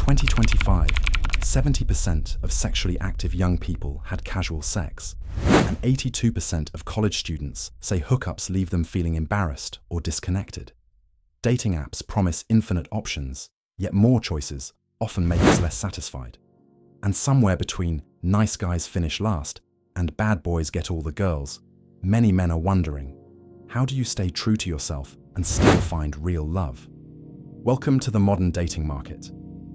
2025, 70% of sexually active young people had casual sex, and 82% of college students say hookups leave them feeling embarrassed or disconnected. Dating apps promise infinite options, yet more choices often make us less satisfied. And somewhere between nice guys finish last and bad boys get all the girls, many men are wondering, how do you stay true to yourself and still find real love? Welcome to the modern dating market,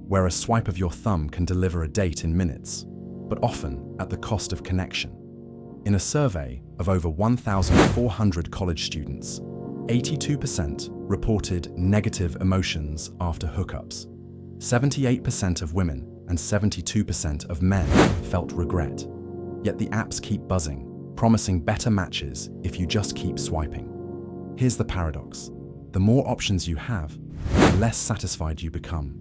where a swipe of your thumb can deliver a date in minutes, but often at the cost of connection. In a survey of over 1,400 college students, 82% reported negative emotions after hookups. 78% of women and 72% of men felt regret. Yet the apps keep buzzing, promising better matches if you just keep swiping. Here's the paradox. The more options you have, the less satisfied you become.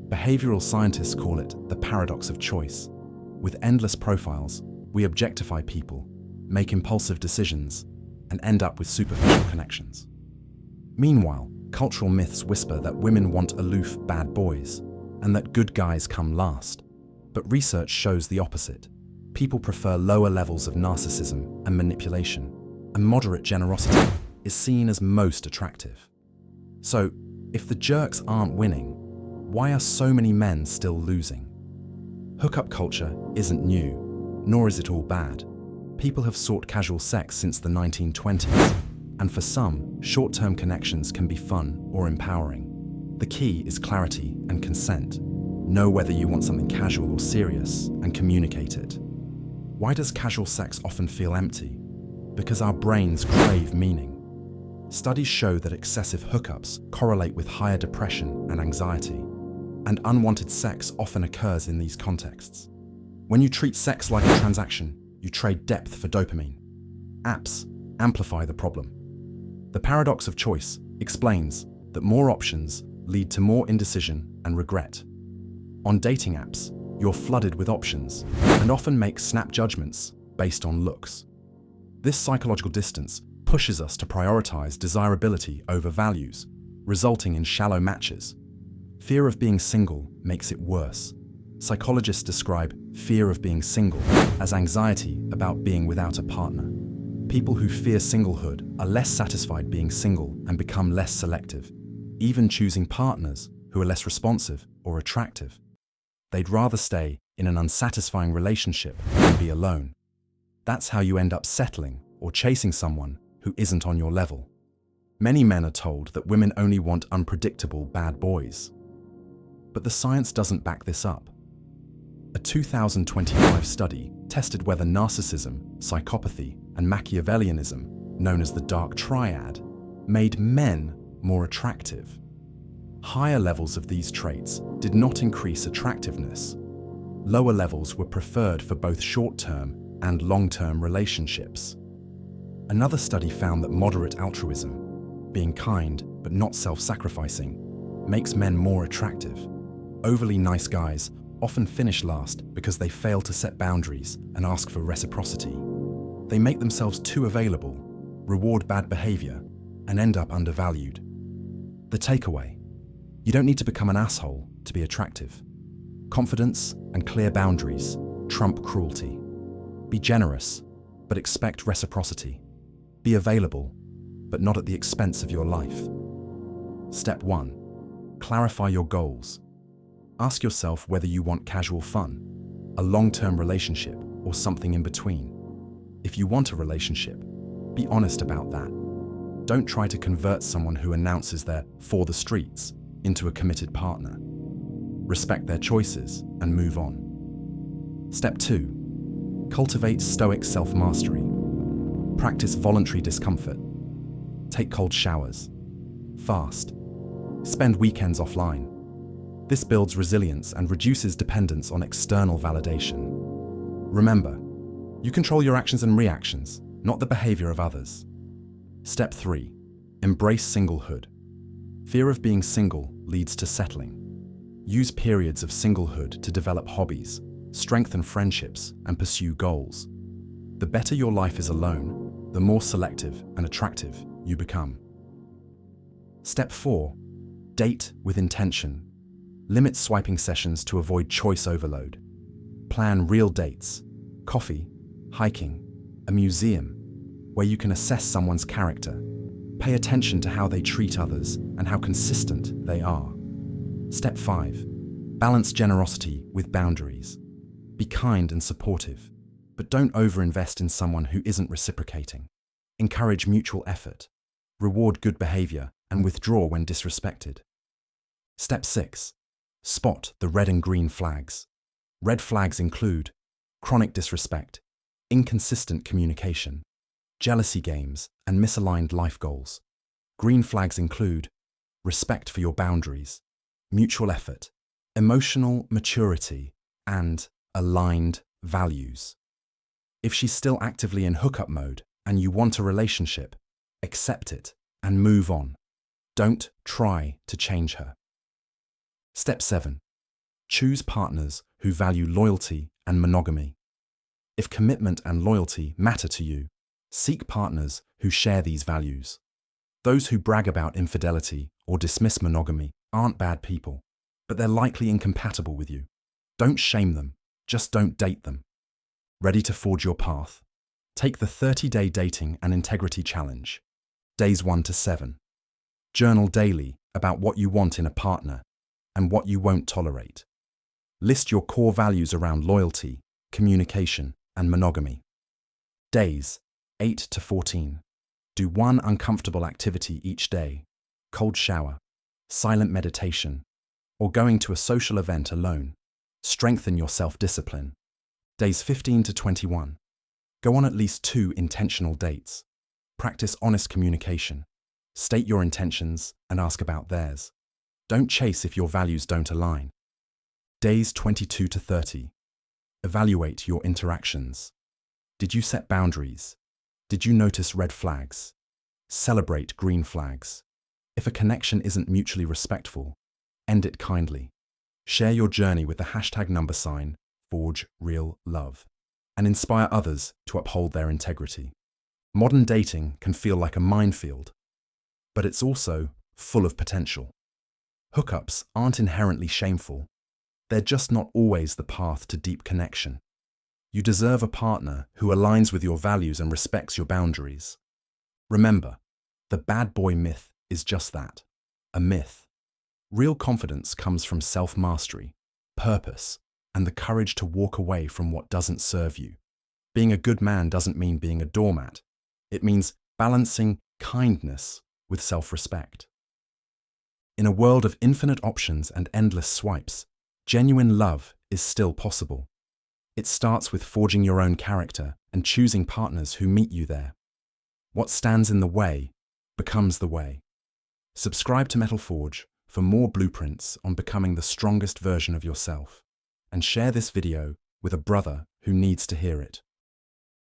Behavioral scientists call it the paradox of choice. With endless profiles, we objectify people, make impulsive decisions, and end up with superficial connections. Meanwhile, cultural myths whisper that women want aloof bad boys, and that good guys come last. But research shows the opposite. People prefer lower levels of narcissism and manipulation, and moderate generosity is seen as most attractive. So, if the jerks aren't winning, why are so many men still losing? Hookup culture isn't new, nor is it all bad. People have sought casual sex since the 1920s, and for some, short-term connections can be fun or empowering. The key is clarity and consent. Know whether you want something casual or serious, and communicate it. Why does casual sex often feel empty? Because our brains crave meaning. Studies show that excessive hookups correlate with higher depression and anxiety, and unwanted sex often occurs in these contexts. When you treat sex like a transaction, you trade depth for dopamine. Apps amplify the problem. The paradox of choice explains that more options lead to more indecision and regret. On dating apps, you're flooded with options and often make snap judgments based on looks. This psychological distance pushes us to prioritize desirability over values, resulting in shallow matches. Fear of being single makes it worse. Psychologists describe fear of being single as anxiety about being without a partner. People who fear singlehood are less satisfied being single and become less selective, even choosing partners who are less responsive or attractive. They'd rather stay in an unsatisfying relationship than be alone. That's how you end up settling or chasing someone who isn't on your level. Many men are told that women only want unpredictable bad boys. But the science doesn't back this up. A 2025 study tested whether narcissism, psychopathy, and Machiavellianism, known as the dark triad, made men more attractive. Higher levels of these traits did not increase attractiveness. Lower levels were preferred for both short-term and long-term relationships. Another study found that moderate altruism, being kind but not self-sacrificing, makes men more attractive. Overly nice guys often finish last because they fail to set boundaries and ask for reciprocity. They make themselves too available, reward bad behavior, and end up undervalued. The takeaway: you don't need to become an asshole to be attractive. Confidence and clear boundaries trump cruelty. Be generous, but expect reciprocity. Be available, but not at the expense of your life. Step 1. Clarify your goals. Ask yourself whether you want casual fun, a long-term relationship, or something in between. If you want a relationship, be honest about that. Don't try to convert someone who announces they're for the streets into a committed partner. Respect their choices and move on. Step 2. Cultivate Stoic self-mastery. Practice voluntary discomfort. Take cold showers. Fast. Spend weekends offline. This builds resilience and reduces dependence on external validation. Remember, you control your actions and reactions, not the behavior of others. Step 3. Embrace singlehood. Fear of being single leads to settling. Use periods of singlehood to develop hobbies, strengthen friendships, and pursue goals. The better your life is alone, the more selective and attractive you become. Step 4. Date with intention. Limit swiping sessions to avoid choice overload. Plan real dates, coffee, hiking, a museum, where you can assess someone's character. Pay attention to how they treat others and how consistent they are. Step 5. Balance generosity with boundaries. Be kind and supportive, but don't overinvest in someone who isn't reciprocating. Encourage mutual effort, reward good behavior, and withdraw when disrespected. Step 6. Spot the red and green flags. Red flags include chronic disrespect, inconsistent communication, jealousy games, and misaligned life goals. Green flags include respect for your boundaries, mutual effort, emotional maturity, and aligned values. If she's still actively in hookup mode and you want a relationship, accept it and move on. Don't try to change her. Step 7. Choose partners who value loyalty and monogamy. If commitment and loyalty matter to you, seek partners who share these values. Those who brag about infidelity or dismiss monogamy aren't bad people, but they're likely incompatible with you. Don't shame them, just don't date them. Ready to forge your path? Take the 30-day dating and integrity challenge. Days 1 to 7. Journal daily about what you want in a partner and what you won't tolerate. List your core values around loyalty, communication, and monogamy. Days 8 to 14. Do one uncomfortable activity each day: cold shower, silent meditation, or going to a social event alone. Strengthen your self-discipline. Days 15 to 21. Go on at least 2 intentional dates. Practice honest communication. State your intentions and ask about theirs. Don't chase if your values don't align. Days 22 to 30. Evaluate your interactions. Did you set boundaries? Did you notice red flags? Celebrate green flags. If a connection isn't mutually respectful, end it kindly. Share your journey with the #, Forge Real Love, and inspire others to uphold their integrity. Modern dating can feel like a minefield, but it's also full of potential. Hookups aren't inherently shameful. They're just not always the path to deep connection. You deserve a partner who aligns with your values and respects your boundaries. Remember, the bad boy myth is just that, a myth. Real confidence comes from self-mastery, purpose, and the courage to walk away from what doesn't serve you. Being a good man doesn't mean being a doormat. It means balancing kindness with self-respect. In a world of infinite options and endless swipes, genuine love is still possible. It starts with forging your own character and choosing partners who meet you there. What stands in the way becomes the way. Subscribe to Metal Forge for more blueprints on becoming the strongest version of yourself, and share this video with a brother who needs to hear it.